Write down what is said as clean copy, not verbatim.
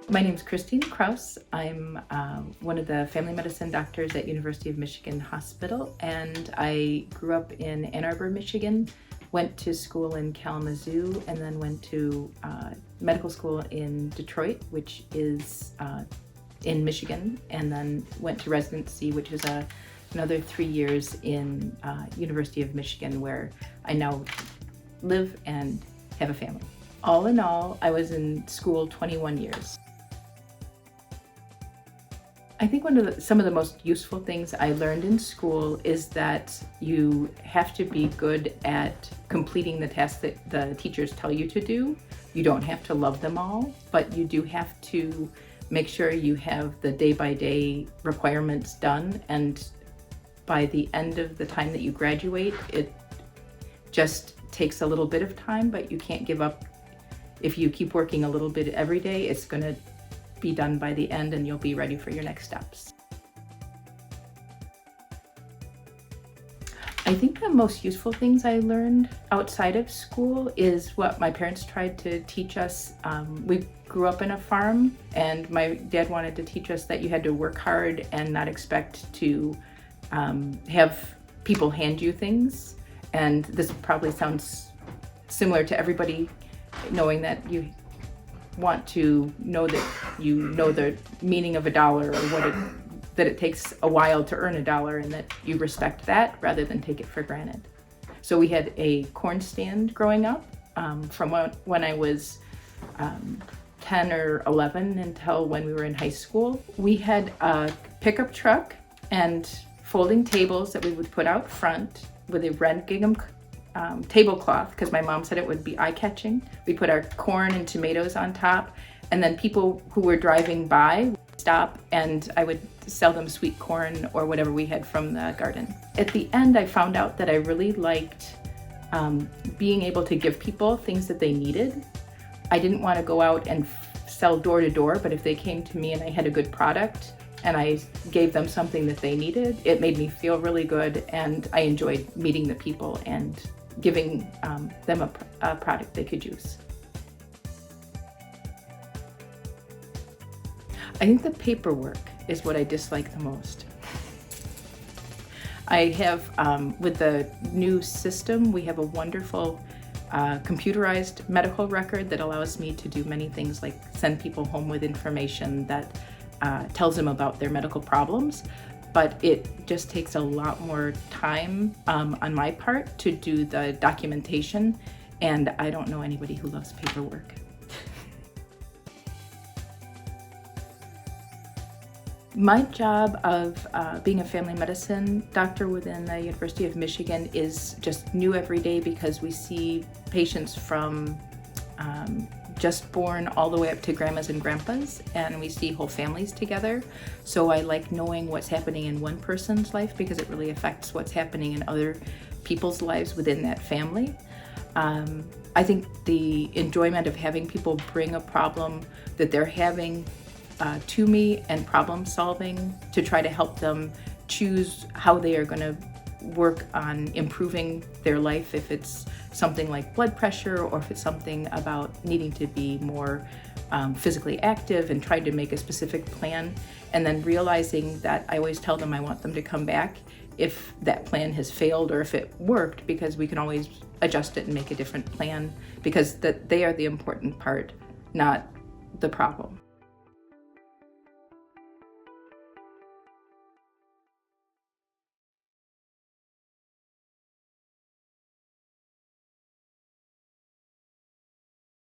My name is Krause. I'm one of the family medicine doctors at University of Michigan Hospital, and I grew up in Ann Arbor, Michigan, went to school in Kalamazoo, and then went to medical school in Detroit, which is in Michigan, and then went to residency, which is another 3 years in University of Michigan, where I now live and have a family. All in all, I was in school 21 years. I think some of the most useful things I learned in school is that you have to be good at completing the tasks that the teachers tell you to do. You don't have to love them all, but you do have to make sure you have the day-by-day requirements done, and by the end of the time that you graduate, it just takes a little bit of time, but you can't give up. If you keep working a little bit every day, it's going to be done by the end and you'll be ready for your next steps. I think the most useful things I learned outside of school is what my parents tried to teach us. We grew up in a farm, and my dad wanted to teach us that you had to work hard and not expect to have people hand you things. And this probably sounds similar to everybody, knowing that you want to know that you know the meaning of a dollar, or that it takes a while to earn a dollar, and that you respect that rather than take it for granted. So we had a corn stand growing up from when I was 10 or 11 until when we were in high school. We had a pickup truck and folding tables that we would put out front with a red gingham tablecloth, because my mom said it would be eye-catching. We put our corn and tomatoes on top, and then people who were driving by would stop, and I would sell them sweet corn or whatever we had from the garden. At the end, I found out that I really liked being able to give people things that they needed. I didn't want to go out and sell door to door, but if they came to me and I had a good product and I gave them something that they needed, it made me feel really good, and I enjoyed meeting the people and giving them a product they could use. I think the paperwork is what I dislike the most. I have, with the new system, we have a wonderful computerized medical record that allows me to do many things, like send people home with information that tells them about their medical problems. But it just takes a lot more time on my part to do the documentation, and I don't know anybody who loves paperwork. My job of being a family medicine doctor within the University of Michigan is just new every day, because we see patients from just born all the way up to grandmas and grandpas, and we see whole families together. So I like knowing what's happening in one person's life, because it really affects what's happening in other people's lives within that family. I think the enjoyment of having people bring a problem that they're having to me, and problem solving to try to help them choose how they are going to work on improving their life, if it's something like blood pressure, or if it's something about needing to be more physically active, and trying to make a specific plan, and then realizing that I always tell them I want them to come back if that plan has failed or if it worked, because we can always adjust it and make a different plan, because they are the important part, not the problem.